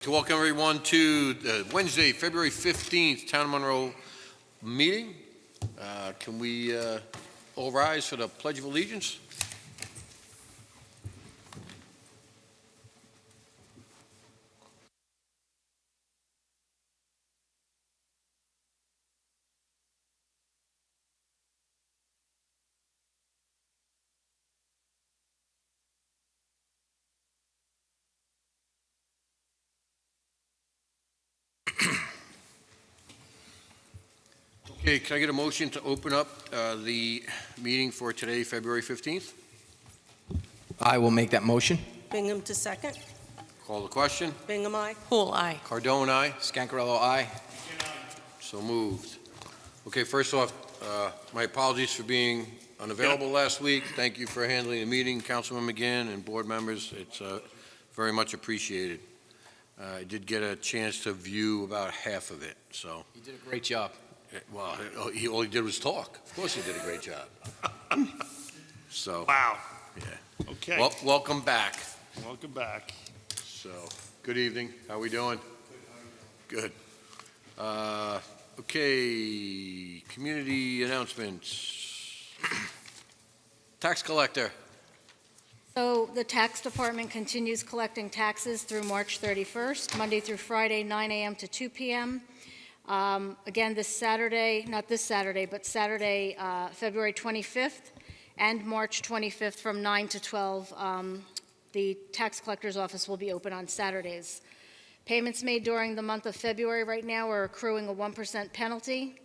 To welcome everyone to the Wednesday, February 15th, Town of Monroe meeting. Can we all rise for the Pledge of Allegiance? Okay, can I get a motion to open up the meeting for today, February 15th? I will make that motion. Bingham to second. Call the question. Bingham, aye. Poole, aye. Cardone, aye. Scancarello, aye. So moved. Okay, first off, my apologies for being unavailable last week. Thank you for handling the meeting, Councilman McGinn and board members. It's very much appreciated. I did get a chance to view about half of it, so. You did a great job. Well, all he did was talk. Of course he did a great job. So, Wow. yeah. Okay. Well, welcome back. Welcome back. So, good evening. How we doing? Good. Okay, community announcements. Tax collector. So the tax department continues collecting taxes through March 31st, Monday through Friday, 9 a.m. to 2 p.m. Again, this Saturday, not this Saturday, but Saturday, February 25th and March 25th from 9 to 12, the tax collector's office will be open on Saturdays. Payments made during the month of February right now are accruing a 1% penalty.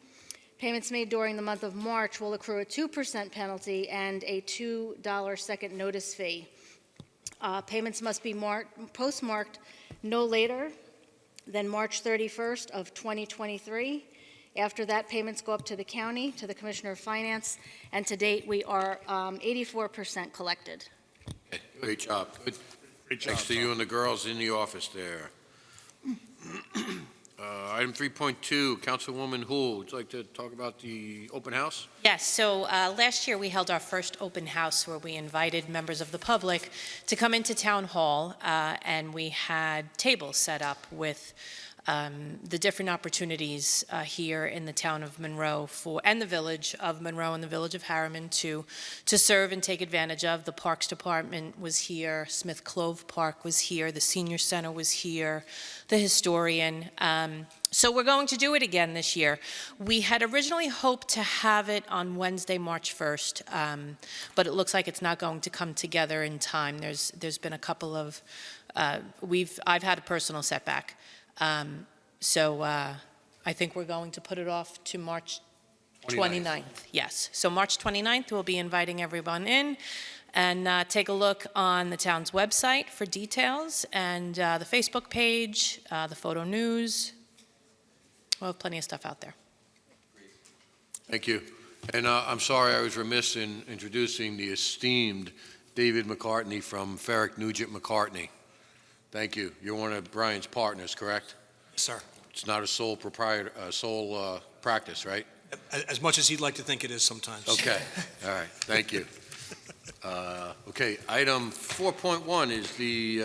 Payments made during the month of March will accrue a 2% penalty and a $2 second notice fee. Payments must be postmarked no later than March 31st of 2023. After that, payments go up to the county, to the Commissioner of Finance, and to date, we are 84% collected. Okay, great job. Good. Great job. Thanks to you and the girls in the office there. Item 3.2, Councilwoman Houle, would you like to talk about the open house? Yes, so last year we held our first open house where we invited members of the public to come into Town Hall, and we had tables set up with the different opportunities here in the town of Monroe and the village of Monroe and the village of Harriman to serve and take advantage of. The Parks Department was here, Smith Clove Park was here, the Senior Center was here, the historian. So we're going to do it again this year. We had originally hoped to have it on Wednesday, March 1st, but it looks like it's not going to come together in time. There's been a couple of, I've had a personal setback. So I think we're going to put it off to March 29th. Yes. So March 29th, we'll be inviting everyone in and take a look on the town's website for details and the Facebook page, the photo news. We'll have plenty of stuff out there. Thank you. And I'm sorry I was remiss in introducing the esteemed David McCartney from Ferrick Nugent McCartney. Thank you. You're one of Brian's partners, correct? Yes, sir. It's not a sole practice, right? As much as he'd like to think it is sometimes. Okay. All right. Thank you. Okay. Item 4.1 is the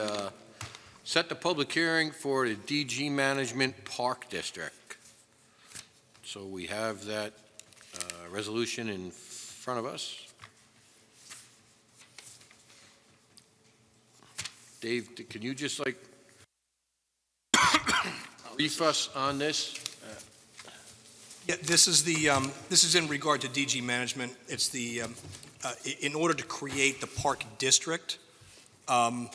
set the public hearing for the DG Management Park District. So we have that resolution in front of us. Dave, can you just brief us on this? Yeah, this is in regard to DG management. It's the in order to create the park district, it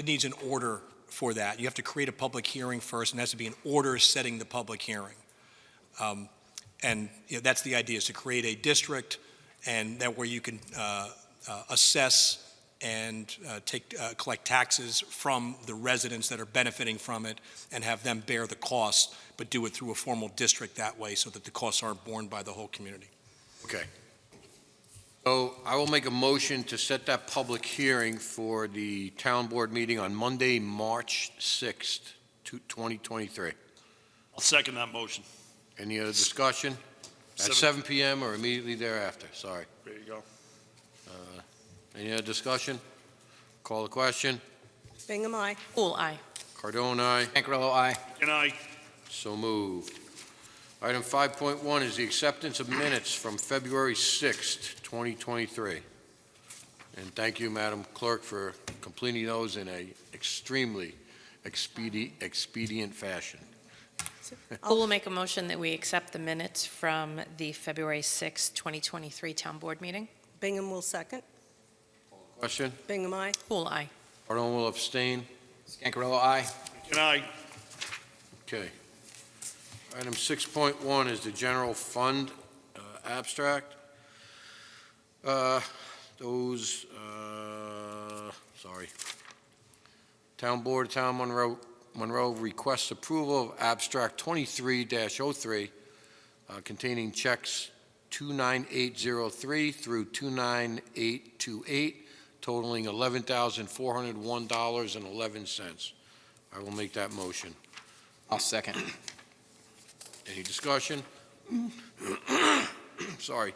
needs an order for that. You have to create a public hearing first, and it has to be an order setting the public hearing. And that's the idea: is to create a district, and that where you can assess and collect taxes from the residents that are benefiting from it and have them bear the cost, but do it through a formal district that way so that the costs aren't borne by the whole community. Okay. So I will make a motion to set that public hearing for the town board meeting on Monday, March 6th, 2023. I'll second that motion. Any other discussion? At 7 p.m. or immediately thereafter? Sorry. There you go. Any other discussion? Call the question. Bingham, aye. Poole, aye. Cardone, aye. Cancarello, aye. Good night. So moved. Item 5.1 is the acceptance of minutes from February 6th, 2023. And thank you, Madam Clerk, for completing those in a extremely expedient fashion. Who will make a motion that we accept the minutes from the February 6, 2023 Town Board meeting? Bingham will second. Question? Bingham, aye. Pool, aye. Cardone will abstain. Cancarello, aye. Good night. Okay. Item 6.1 is the general fund abstract. Town Board, Town Monroe requests approval of abstract 23-03 containing checks 29803 through 29828 totaling $11,401.11. I will make that motion. I'll second. Any discussion? Sorry.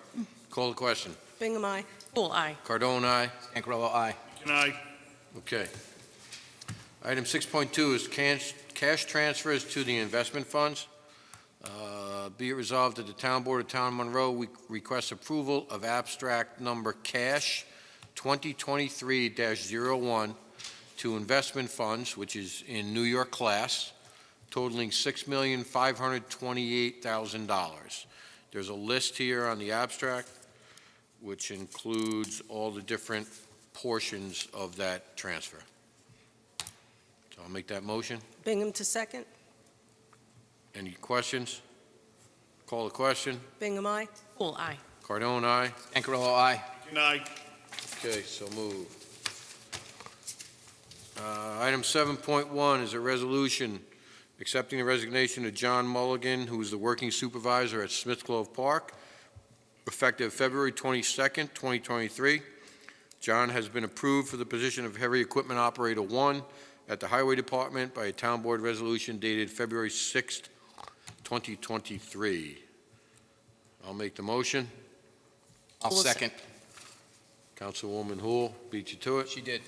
Call the question. Bingham, aye. Pool, aye. Cardone, aye. Cancarello, aye. Good night. Okay. Item 6.2 is cash transfers to the investment funds. Be it resolved that the Town Board of Town Monroe requests approval of abstract number cash 2023-01 to investment funds, which is in New York class, totaling $6,528,000. There's a list here on the abstract, which includes all the different portions of that transfer. So I'll make that motion. Bingham to second. Any questions? Call the question. Bingham, aye. Pool, aye. Cardone, aye. Cancarello, aye. Good night. Okay, so moved. Item 7.1 is a resolution accepting the resignation of John Mulligan, who is the working supervisor at Smith Clove Park, effective February 22nd, 2023. John has been approved for the position of Heavy Equipment Operator 1 at the Highway Department by a Town Board resolution dated February 6th, 2023. I'll make the motion. I'll second. Councilwoman Houle, beat you to it. She did.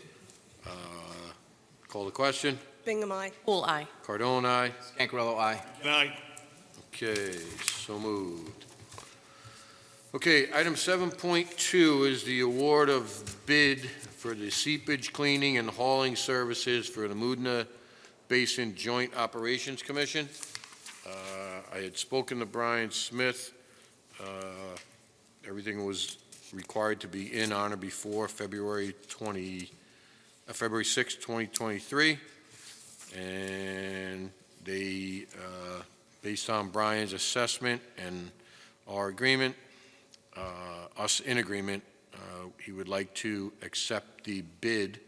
Call the question. Bingham, aye. Pool, aye. Cardone, aye. Cancarello, aye. Good night. Okay, so moved. Okay, item 7.2 is the award of bid for the seepage cleaning and hauling services for the Moodna Basin Joint Operations Commission. I had spoken to Brian Smith. Everything was required to be in on or before February 6, 2023. And they, based on Brian's assessment and our agreement, us in agreement, he would like to accept the bid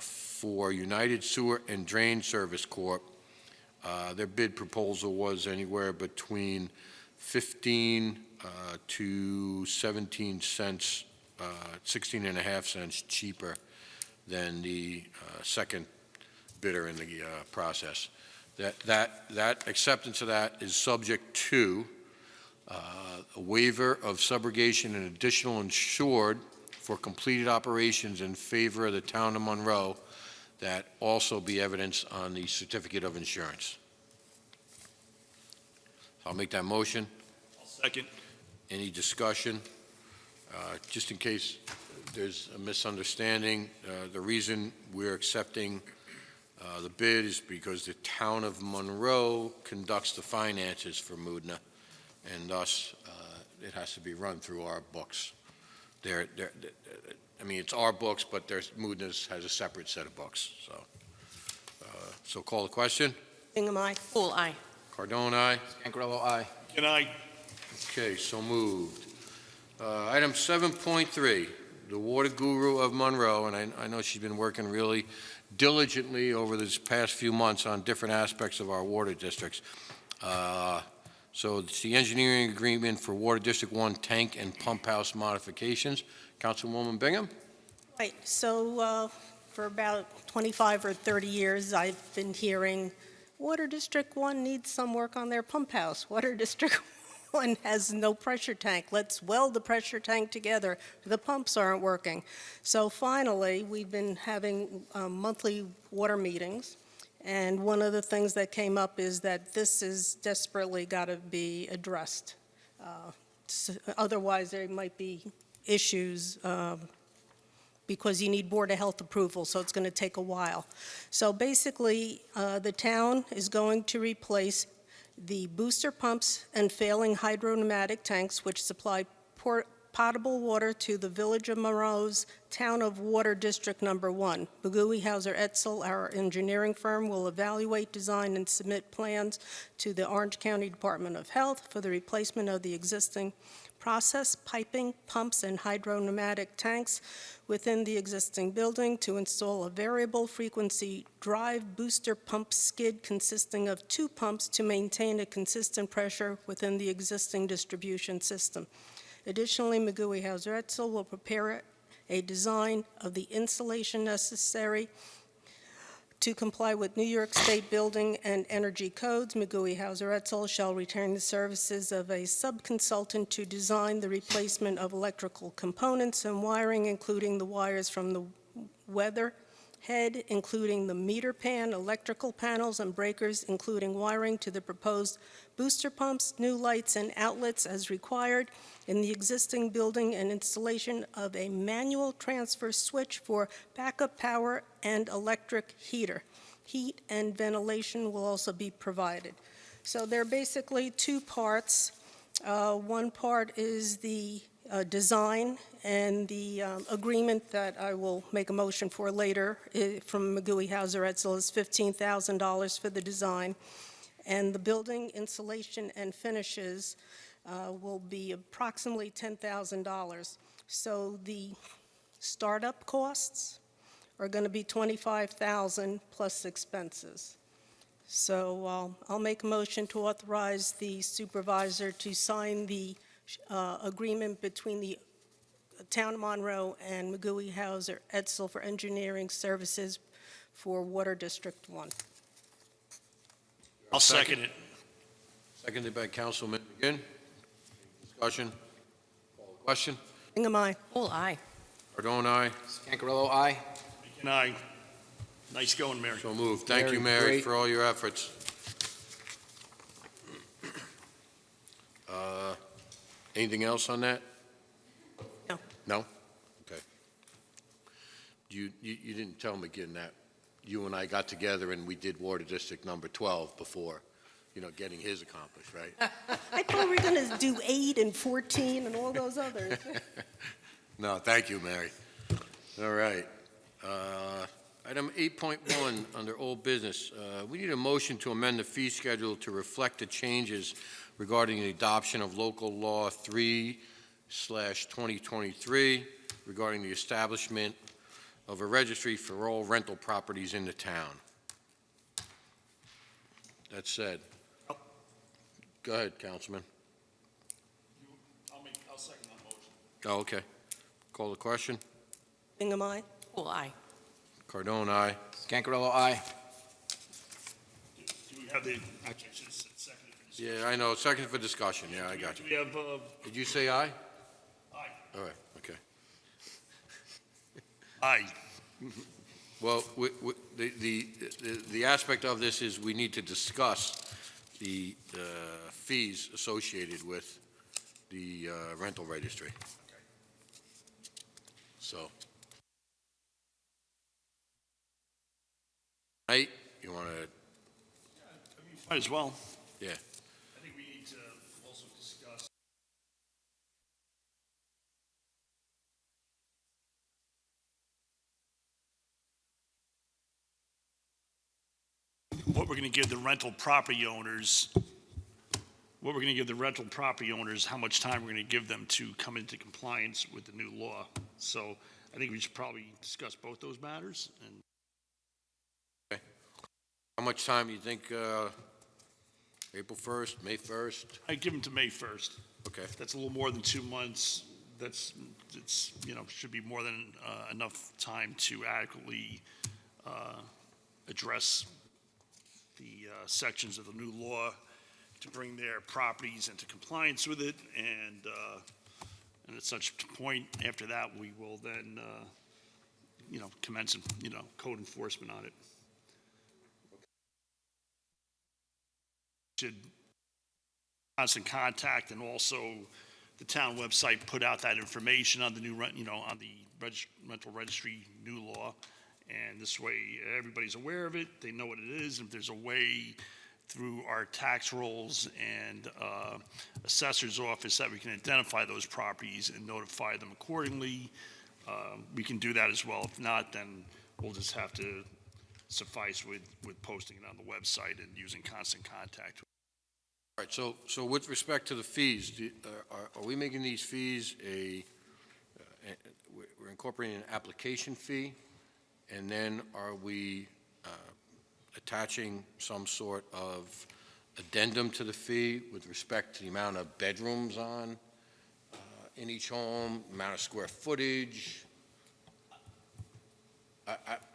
for United Sewer and Drain Service Corp. Their bid proposal was anywhere between 15 to 17 cents, 16 and a half cents cheaper than the second bidder in the process. That acceptance of that is subject to a waiver of subrogation and additional insured for completed operations in favor of the town of Monroe that also be evidenced on the certificate of insurance. I'll make that motion. Second. Any discussion? Just in case there's a misunderstanding, the reason we're accepting the bid is because the town of Monroe conducts the finances for Moodna, and thus it has to be run through our books. I mean, it's our books, but Moodna's has a separate set of books. So call the question. Bingham, aye. Pool, aye. Cardone, aye. Cancarello, aye. Good night. Okay, so moved. Item 7.3, the water guru of Monroe, and I know she's been working really diligently over this past few months on different aspects of our water districts. So it's the engineering agreement for Water District 1 tank and pump house modifications. Councilwoman Bingham? Right, so for about 25 or 30 years, I've been hearing, Water District 1 needs some work on their pump house. Water District 1 has no pressure tank. Let's weld the pressure tank together. The pumps aren't working. So finally, we've been having monthly water meetings, And one of the things that came up is that this is desperately got to be addressed. Otherwise, there might be issues because you need Board of Health approval, so it's going to take a while. So basically, the town is going to replace the booster pumps and failing hydro-pneumatic tanks which supply potable water to the Village of Monroe's Town of Water District Number 1. Begui Hauser Etzel, our engineering firm, will evaluate, design, and submit plans to the Orange County Department of Health for the replacement of the existing process piping, pumps, and hydro-pneumatic tanks within the existing building to install a variable frequency drive booster pump skid consisting of 2 pumps to maintain a consistent pressure within the existing distribution system. Additionally, Begui Hauser Etzel will prepare a design of the insulation necessary to comply with New York State Building and Energy Codes. Begui Hauser Etzel shall retain the services of a sub-consultant to design the replacement of electrical components and wiring, including the wires from the weather head, including the meter pan, electrical panels, and breakers, including wiring to the proposed booster pumps, new lights and outlets as required in the existing building, and installation of a manual transfer switch for backup power and electric heater. Heat and ventilation will also be provided. So there are basically 2 parts. One part is the design, and the agreement that I will make a motion for later from Begui Hauser Etzel is $15,000 for the design, and the building insulation and finishes will be approximately $10,000. So the startup costs are going to be $25,000 plus expenses. So I'll make a motion to authorize the supervisor to sign the agreement between the Town of Monroe and Begui Hauser Etzel for engineering services for Water District 1. I'll second it. Seconded by Councilman McGinn. Discussion? Call the question. Hingham, aye. All aye. Cardone, aye. Scancarello, aye. Good night. Nice going, Mary. So moved. Thank you, Mary, Mary, great. for all your efforts. Anything else on that? No. No? Okay. You didn't tell McGinn that you and I got together and we did Water District number 12 before, getting his accomplished, right? I thought we were going to do 8 and 14 and all those others. No, thank you, Mary. All right. Item 8.1, under old business, we need a motion to amend the fee schedule to reflect the changes regarding the adoption of local law 3/2023 regarding the establishment of a registry for all rental properties in the town. That said, go ahead, Councilman. I'll second that motion. Oh, okay. Call the question. Hingham, aye. All aye. Cardone, aye. Scancarello, aye. Do we have the, actually, I should have said seconded for discussion. Yeah, I know. Second for discussion. Yeah, I got Do you. we have, Did you say aye? aye? All right, okay. Aye. Well, the aspect of this is we need to discuss the fees associated with the rental registry. So. Right, you want to, Might as well. yeah. I think we need to also discuss. What we're going to give the rental property owners, how much time we're going to give them to come into compliance with the new law. So I think we should probably discuss both those matters. And How much time do you think, April 1st, May 1st? I give them to May 1st. Okay, That's a little more than 2 months. Should be more than enough time to adequately address the sections of the new law to bring their properties into compliance with it. And at such point, after that, we will then, commence, code enforcement on it. should constant contact, and also the town website put out that information on the new rent, on the rental registry new law. And this way, everybody's aware of it, they know what it is, and if there's a way through our tax rolls and assessor's office that we can identify those properties and notify them accordingly, we can do that as well. If not, then we'll just have to suffice with posting it on the website and using constant contact. All right, so with respect to the fees, are we making these fees we're incorporating an application fee, and then are we attaching some sort of addendum to the fee with respect to the amount of bedrooms in each home, amount of square footage?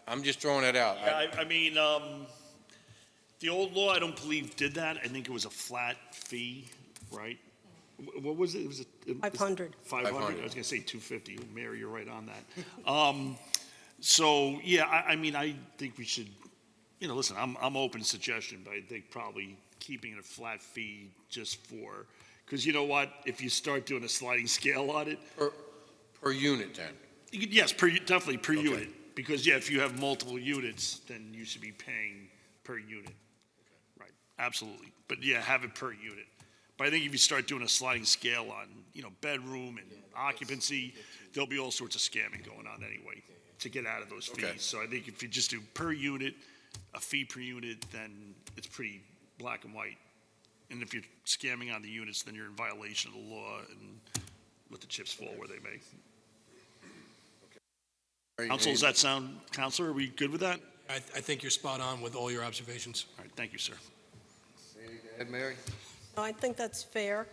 I'm just throwing it out. Yeah, I mean, the old law, I don't believe did that. I think it was a flat fee, right? What was it? It was 500. 500. I was gonna say 250. Mary, you're right on that. So yeah, I mean, I think we should, listen, I'm open to suggestion, but I think probably keeping it a flat fee just for, because you know what? If you start doing a sliding scale on it. Per unit, then? Yes, definitely per Okay. unit. Because, yeah, if you have multiple units, then you should be paying per unit. Right, absolutely. But, yeah, have it per unit. But I think if you start doing a sliding scale on, bedroom and occupancy, there'll be all sorts of scamming going on anyway to get out of those fees. Okay. So I think if you just do per unit, a fee per unit, then it's pretty black and white. And if you're scamming on the units, then you're in violation of the law and let the chips fall where they may. Counsel, does that sound, Counselor, are we good with that? I think you're spot on with all your observations. All right, thank you, sir. Ed, Mary? No, I think that's fair.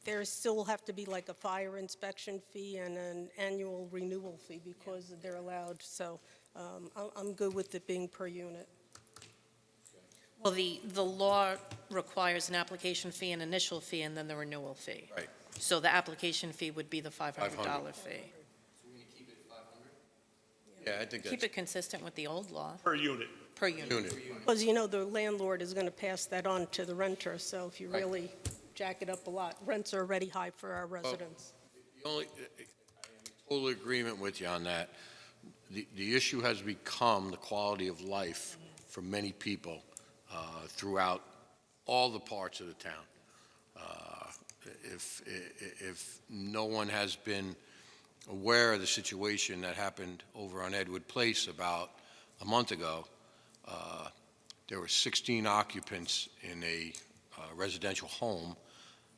There still have to be like a fire inspection fee and an annual renewal fee because they're allowed. So I'm good with it being per unit. Well, the law requires an application fee, an initial fee, and then the renewal fee. Right. So the application fee would be the $500 $500. fee. Yeah, I think Keep that's it consistent with the old law, Per unit. per unit. unit. Because, the landlord is going to pass that on to the renter. So if you Right. really jack it up a lot, rents are already high for our residents. I'm in total agreement with you on that. The issue has become the quality of life for many people throughout all the parts of the town. If no one has been aware of the situation that happened over on Edward Place about a month ago, there were 16 occupants in a residential home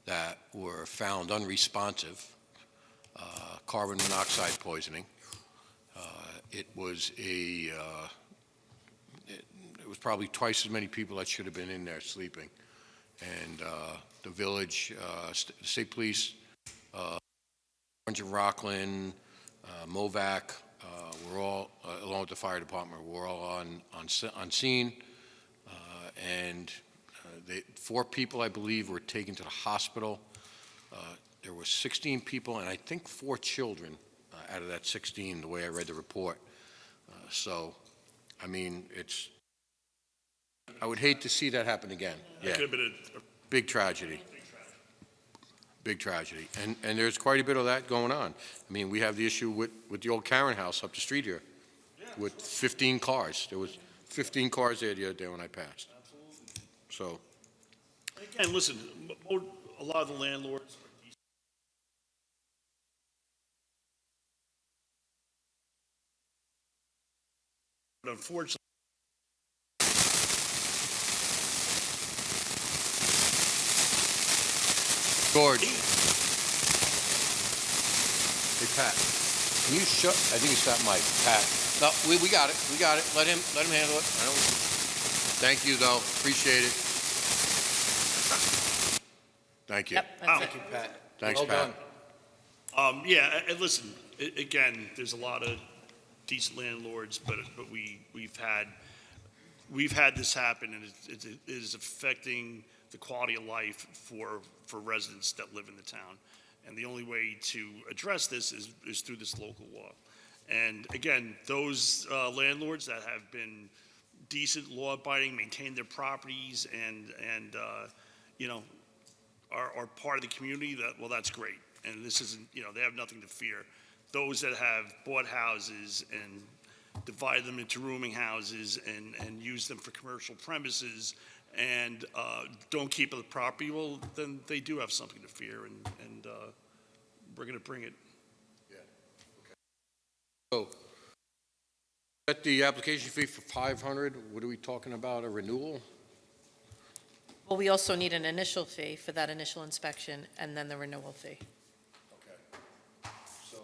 that were found unresponsive, carbon monoxide poisoning. It was probably twice as many people that should have been in there sleeping. And the village, the state police, Orange and Rockland, MOVAC, we're all, along with the fire department, we're all on scene. And 4 people, I believe, were taken to the hospital. There were 16 people, and I think 4 children out of that 16, the way I read the report. So, I mean, I would hate to see that happen again. That Yeah, could have been a big tragedy. Big tragedy. And there's quite a bit of that going on. I mean, we have the issue with the old Karen house up the street here with 15 cars. There was 15 cars there the other day when I passed. So, Again, listen, a lot of the landlords are decent. But unfortunately, George. Hey, Pat, can you shut, I think it's that mic. Pat, no, we got it. We got it. Let him handle it. Thank you, though. Appreciate it. Thank you. Yep, that's it. Pat. Thanks, Well Pat. done. yeah, and listen, again, there's a lot of decent landlords, but we've had this happen, and it is affecting the quality of life for residents that live in the town. And the only way to address this is through this local law. And again, those landlords that have been decent, law-abiding, maintain their properties, and are part of the community, that's great. And this isn't, they have nothing to fear. Those that have bought houses and divided them into rooming houses and use them for commercial premises and don't keep the property, well, then they do have something to fear, and we're going to bring it. So, set the application fee for 500. What are we talking about, a renewal? Well, we also need an initial fee for that initial inspection and then the renewal fee. So,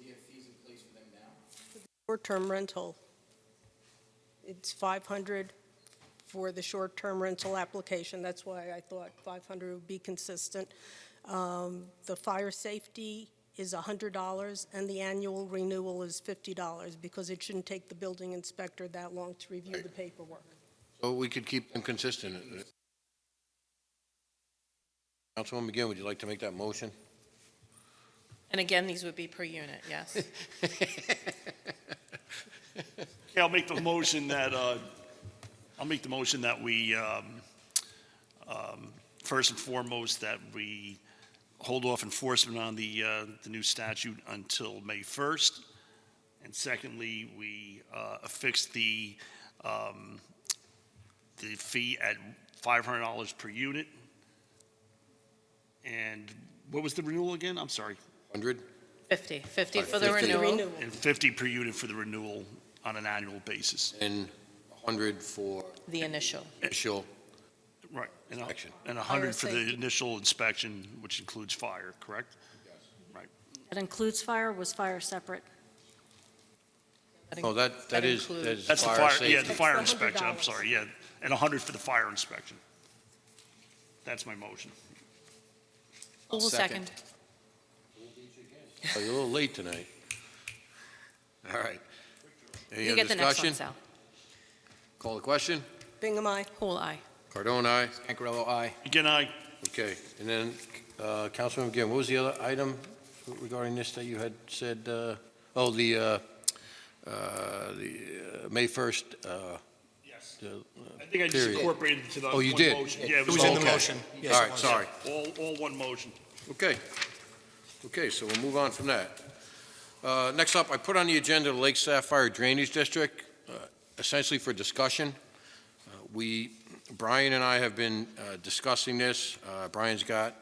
We have fees in place for them now? Short-term rental, it's 500 for the short-term rental application. That's why I thought 500 would be consistent. The fire safety is $100, and the annual renewal is $50, because it shouldn't take the building inspector that long to review the paperwork. so we could keep them consistent. Councilwoman McGinn, would you like to make that motion? And again, these would be per unit, yes. Okay, I'll make the motion that we, first and foremost, that we hold off enforcement on the new statute until May 1st. And secondly, we affix the fee at $500 per unit. And what was the renewal again? I'm sorry. 100? 50 for the 50. renewal. And 50 per unit for the renewal on an annual basis. And 100 for The initial. initial Right. And inspection. 100 for the safety. initial inspection, which includes fire, correct? Right. That includes fire, or was fire separate? Oh, that is includes- That's the fire fire, safety. yeah, the fire That's the inspection, I'm $100. sorry, yeah. And 100 for the fire inspection. That's my motion. Who will second? Oh, you're a little late tonight. All right. Any You other get the next one, discussion? Sal. Call the question? Bingham, aye. Whole aye. Cardone, aye. Pancarello, aye. Again, Okay, and then, Councilman McGinn, what was the other item regarding this that you had said, the May 1st, yes. the, I think I just period. incorporated it into the Oh, you one did? motion. Yeah, It was in the Okay. motion. Yes, All it right, was. sorry. all one motion. Okay. Okay, so we'll move on from that. Next up, I put on the agenda the Lake Sapphire Drainage District, essentially for discussion. Brian and I have been discussing this. Brian's got,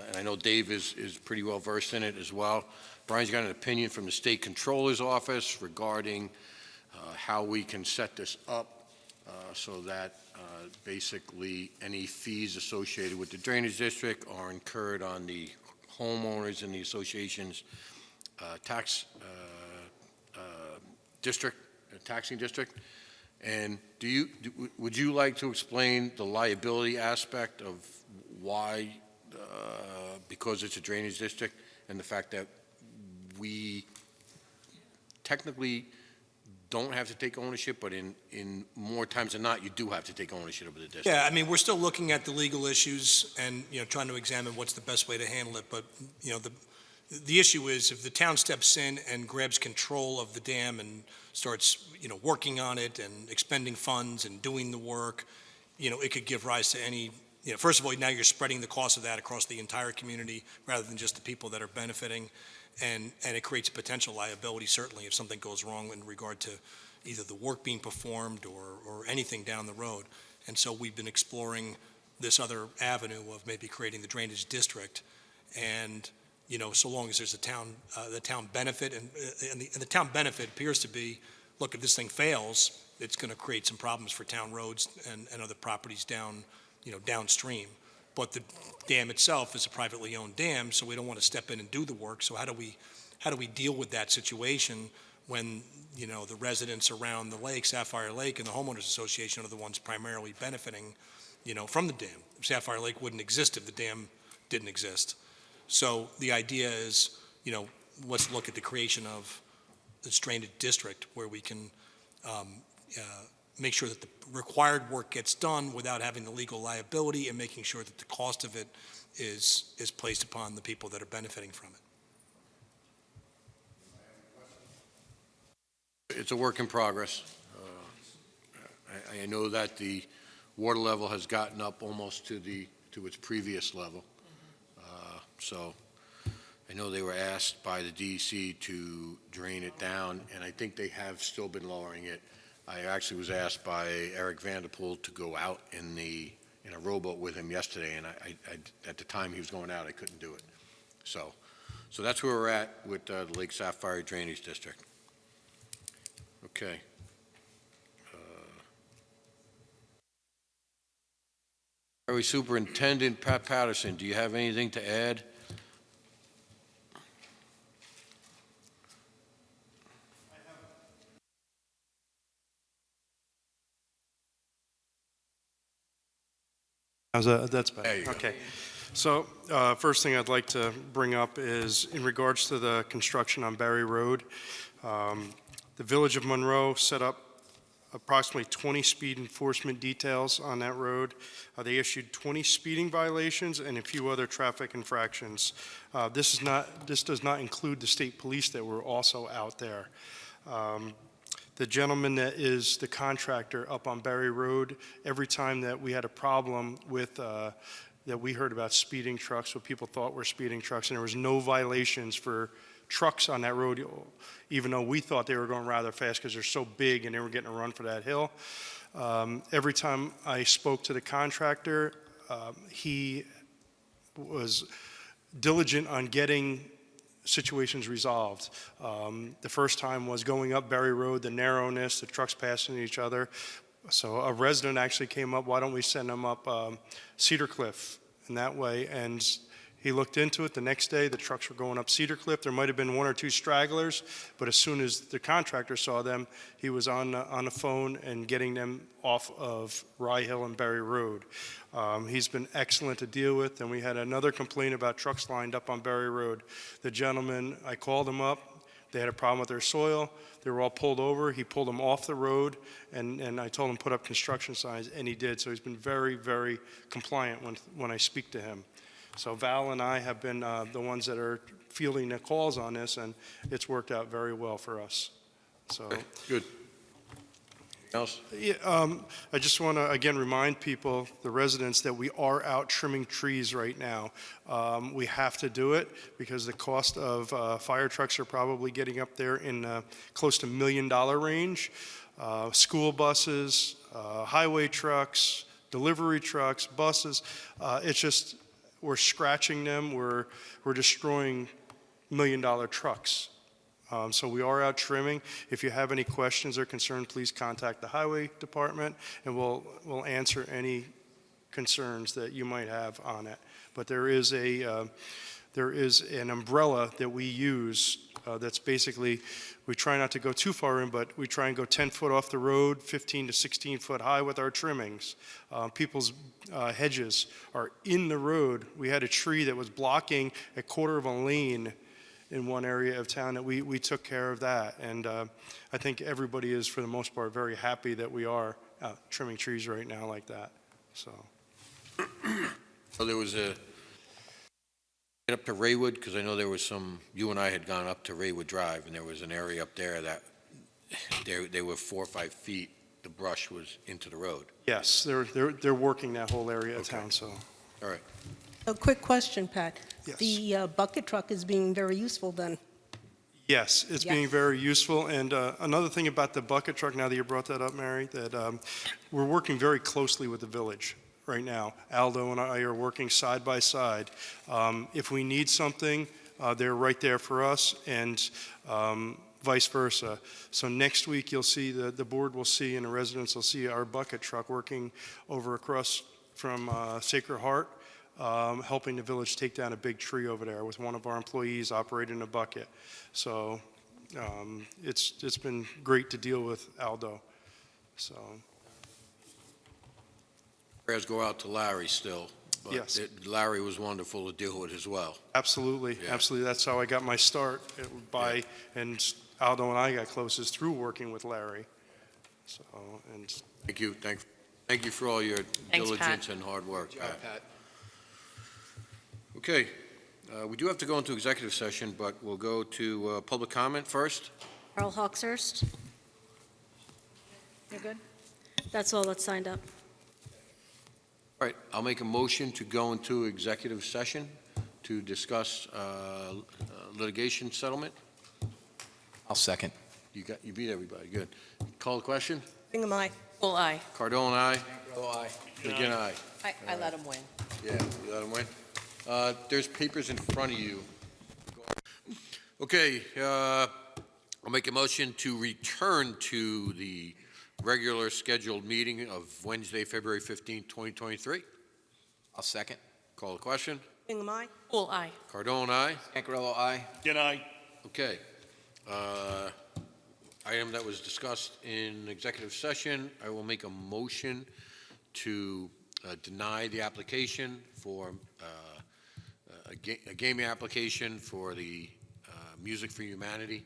and I know Dave is pretty well versed in it as well. Brian's got an opinion from the State Controller's Office regarding how we can set this up so that basically any fees associated with the drainage district are incurred on the homeowners in the association's taxing district. And would you like to explain the liability aspect of why, because it's a drainage district, and the fact that we technically don't have to take ownership, but in more times than not, you do have to take ownership of the district? Yeah, I mean, we're still looking at the legal issues and, trying to examine what's the best way to handle it. But, the issue is if the town steps in and grabs control of the dam and starts, working on it and expending funds and doing the work, it could give rise to any, first of all, now you're spreading the cost of that across the entire community rather than just the people that are benefiting. And it creates a potential liability, certainly, if something goes wrong in regard to either the work being performed or anything down the road. And so we've been exploring this other avenue of maybe creating the drainage district. And, so long as there's the town benefit, and the town benefit appears to be, look, if this thing fails, it's going to create some problems for town roads and other properties downstream. But the dam itself is a privately owned dam, so we don't want to step in and do the work. So how do we deal with that situation when, the residents around the lake, Sapphire Lake, and the homeowners association are the ones primarily benefiting, from the dam? Sapphire Lake wouldn't exist if the dam didn't exist. So the idea is, let's look at the creation of this drainage district where we can make sure that the required work gets done without having the legal liability and making sure that the cost of it is placed upon the people that are benefiting from it. It's a work in progress. I know that the water level has gotten up almost to its previous level. So I know they were asked by the DEC to drain it down, and I think they have still been lowering it. I actually was asked by Eric Vanderpool to go out in a rowboat with him yesterday, and I at the time he was going out, I couldn't do it. So that's where we're at with the Lake Sapphire Drainage District. Okay. Highway Superintendent Pat Patterson, do you have anything to add? How's that? That's better. There you go. Okay. So, first thing I'd like to bring up is in regards to the construction on Barry Road. The Village of Monroe set up approximately 20 speed enforcement details on that road. They issued 20 speeding violations and a few other traffic infractions. This does not include the state police that were also out there. The gentleman that is the contractor up on Barry Road, every time that we had a problem with, that we heard about speeding trucks, what people thought were speeding trucks, and there was no violations for trucks on that road, even though we thought they were going rather fast because they're so big and they were getting a run for that hill. Every time I spoke to the contractor, he was diligent on getting situations resolved. The first time was going up Berry Road, the narrowness, the trucks passing each other. So a resident actually came up, why don't we send them up Cedar Cliff in that way? And he looked into it. The next day, the trucks were going up Cedar Cliff. There might have been one or two stragglers, but as soon as the contractor saw them, he was on the phone and getting them off of Rye Hill and Berry Road. He's been excellent to deal with, and we had another complaint about trucks lined up on Berry Road. The gentleman, I called him up. They had a problem with their soil. They were all pulled over. He pulled them off the road, and I told him put up construction signs, and he did. So he's been very, very compliant when I speak to him. So Val and I have been the ones that are fielding the calls on this, and it's worked out very well for us. So Good. Else? yeah, I just want to again remind people, the residents, that we are out trimming trees right now. We have to do it because the cost of fire trucks are probably getting up there in close to $1 million range. School buses, highway trucks, delivery trucks, buses. It's just, we're scratching them. We're destroying $1 million trucks. So we are out trimming. If you have any questions or concerns, please contact the highway department, and we'll answer any concerns that you might have on it. But there is an umbrella that we use that's basically, we try not to go too far in, but we try and go 10 foot off the road, 15 to 16 foot high with our trimmings. People's hedges are in the road. We had a tree that was blocking a quarter of a lane in one area of town that we took care of that. And I think everybody is, for the most part, very happy that we are trimming trees right now like that. So there was up to Raywood, because I know there was you and I had gone up to Raywood Drive, and there was an area up there that they were 4 or 5 feet, the brush was into the road. yes, they're working that whole area of town, so. All right. A quick question, Pat. Yes. The bucket truck is being very useful then? Yes, it's being Yes. very useful. And another thing about the bucket truck, now that you brought that up, Mary, that we're working very closely with the village right now. Aldo and I are working side by side. If we need something, they're right there for us, and vice versa. So next week, you'll see, the board will see, and the residents will see our bucket truck working over across from Sacred Heart, helping the village take down a big tree over there with one of our employees operating a bucket. So it's been great to deal with Aldo. So Prayers go out to Larry still, but Yes. Larry was wonderful to deal with as well. absolutely, Yeah. absolutely. That's how I got my start and Aldo and I got closest through working with Larry. So, and Thank you. Thank you for all your Pat. diligence and hard work. Good job, Pat. Okay, we do have to go into executive session, but we'll go to public comment first. Earl Hawkshurst? You're good? That's all that's signed up. All right, I'll make a motion to go into executive session to discuss litigation settlement. I'll second. You beat everybody, good. Call the question? Bingham, aye. Full aye. Cardone, aye. Gangrel, aye. Again, aye. I let him win. Yeah, you let him win. There's papers in front of you. Okay, I'll make a motion to return to the regular scheduled meeting of Wednesday, February 15th, 2023. I'll second. Call the question. Bingham, aye. Full aye. Cardone, aye. Gangrel, aye. Good night. Okay. Item that was discussed in executive session, I will make a motion to deny the application for a gaming application for the Music for Humanity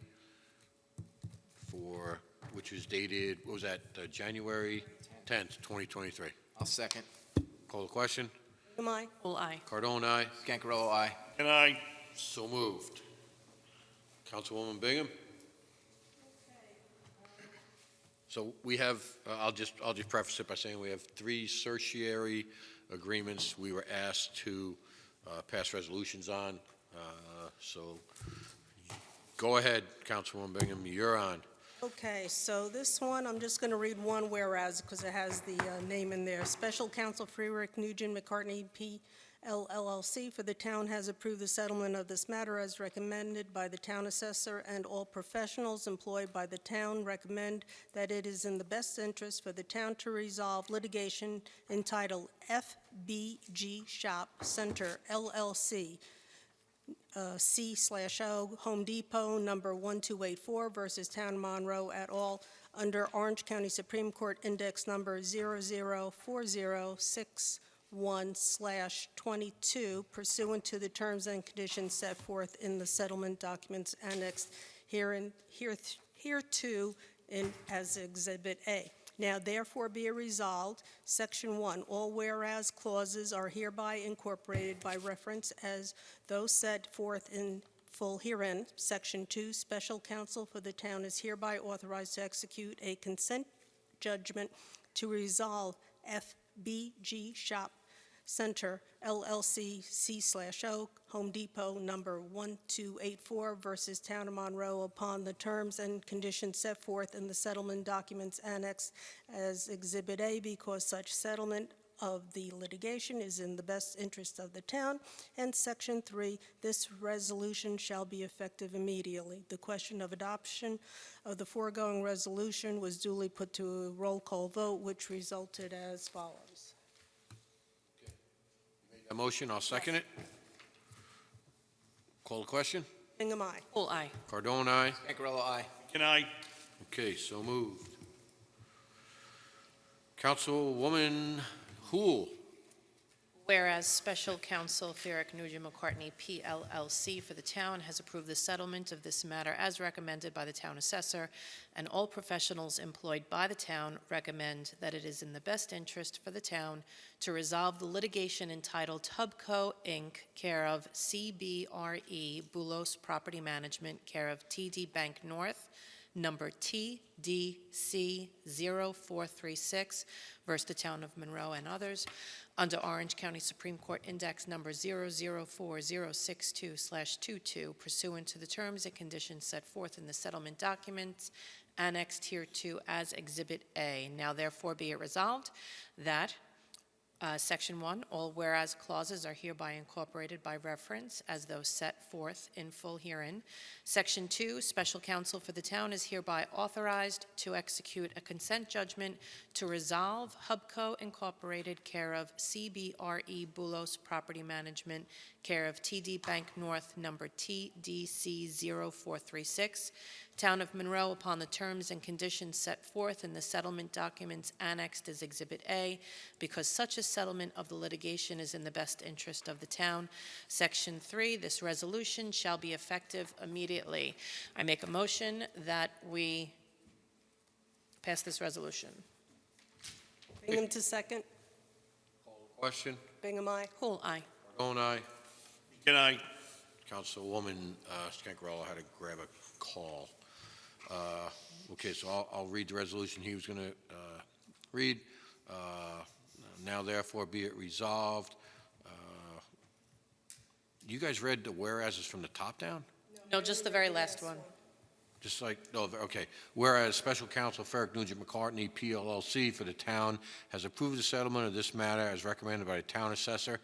which was dated, what was that, January 10th, 2023. I'll second. Call the question. Bingham, aye. Full aye. Cardone, aye. Gangrel, aye. Good night. So moved. Councilwoman Bingham? So we have, I'll just preface it by saying we have 3 certiorari agreements we were asked to pass resolutions on. So go ahead, Councilwoman Bingham, you're on. Okay, so this one, I'm just going to read one whereas because it has the name in there. Special Counsel Friedrich Nugent McCartney P. LLC for the town has approved the settlement of this matter as recommended by the town assessor, and all professionals employed by the town recommend that it is in the best interest for the town to resolve litigation entitled FBG Shop Center LLC, C/O Home Depot number 1284 versus Town of Monroe et al. Under Orange County Supreme Court Index number 00406. 1/22 pursuant to the terms and conditions set forth in the settlement documents annexed hereto in as Exhibit A. Now therefore be it resolved, Section 1, all whereas clauses are hereby incorporated by reference as those set forth in full herein. Section 2, special counsel for the town is hereby authorized to execute a consent judgment to resolve FBG Shop Center LLC C/O Home Depot number 1284 versus Town of Monroe upon the terms and conditions set forth in the settlement documents annexed as Exhibit A, because such settlement of the litigation is in the best interest of the town. And Section 3, this resolution shall be effective immediately. The question of adoption of the foregoing resolution was duly put to a roll call vote, which resulted as follows. A motion, I'll second it. Call the question. Bingham, aye. Full aye. Cardone, aye. Gangrel, aye. Good night. Okay, so moved. Councilwoman Hool. Whereas Special Counsel Friedrich Nugent McCartney PLLC for the town has approved the settlement of this matter as recommended by the town assessor, and all professionals employed by the town recommend that it is in the best interest for the town to resolve the litigation entitled Tubco, Inc., care of CBRE Bulos Property Management, care of TD Bank North, number TDC 0436 versus the town of Monroe and others, under Orange County Supreme Court Index number 00406/22 pursuant to the terms and conditions set forth in the settlement documents annexed hereto as Exhibit A. Now therefore be it resolved that Section 1, all whereas clauses are hereby incorporated by reference as those set forth in full herein. Section 2, special counsel for the town is hereby authorized to execute a consent judgment to resolve Hubco Incorporated, care of CBRE Bulos Property Management, care of TD Bank North, number TDC 0436, Town of Monroe, upon the terms and conditions set forth in the settlement documents annexed as Exhibit A, because such a settlement of the litigation is in the best interest of the town. Section 3, this resolution shall be effective immediately. I make a motion that we pass this resolution. Bingham to second. Question. Bingham, aye. Full aye. Cardone, aye. Good night. Councilwoman Scancarello had to grab a call. Okay, so I'll read the resolution he was going to read. Now therefore be it resolved. You guys read the whereases from the top down? No, just the very last one. Just like, no, okay. Whereas Special Counsel Ferrick Nugent McCartney, PLLC, for the town has approved the settlement of this matter as recommended by the town assessor,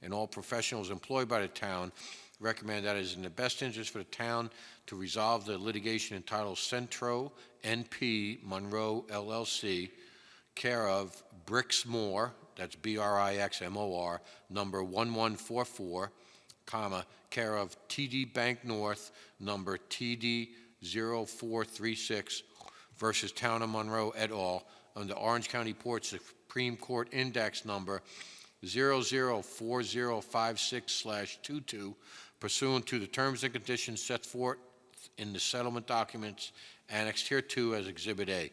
and all professionals employed by the town recommend that it is in the best interest for the town to resolve the litigation entitled Centro NP Monroe LLC, care of Brixmore, that's Brixmor, number 1144, comma, care of TD Bank North, number TD 0436 versus Town of Monroe et al. Under Orange County Port Supreme Court Index number 004056/22 pursuant to the terms and conditions set forth in the settlement documents annexed hereto as Exhibit A.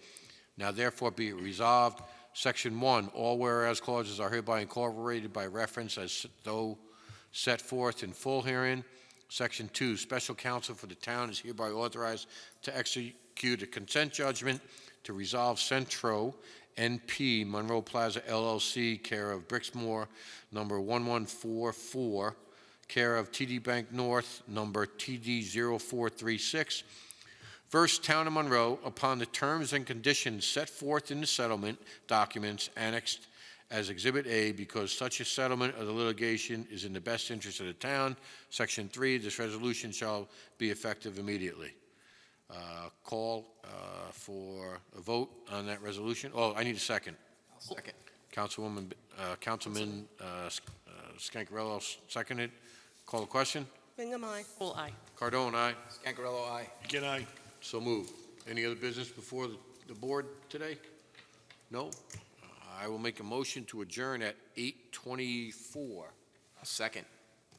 Now therefore be it resolved, Section 1, all whereas clauses are hereby incorporated by reference as though set forth in full herein. Section 2, special counsel for the town is hereby authorized to execute a consent judgment to resolve Centro NP Monroe Plaza LLC, care of Brixmore, number 1144, care of TD Bank North, number TD 0436, versus Town of Monroe upon the terms and conditions set forth in the settlement documents annexed as Exhibit A, because such a settlement of the litigation is in the best interest of the town. Section 3, this resolution shall be effective immediately. Call for a vote on that resolution. Oh, I need a second. I'll second. Councilman Scancarello seconded. Call the question. Bingham, aye. Full aye. Cardone, aye. Scangarello, aye. Again, aye. So moved. Any other business before the board today? No? I will make a motion to adjourn at 8:24. I'll second.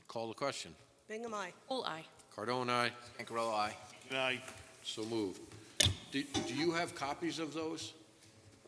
Call the question. Bingham, aye. Full aye. Cardone, aye. Scangarello, aye. Good night. So moved. Do you have copies of those?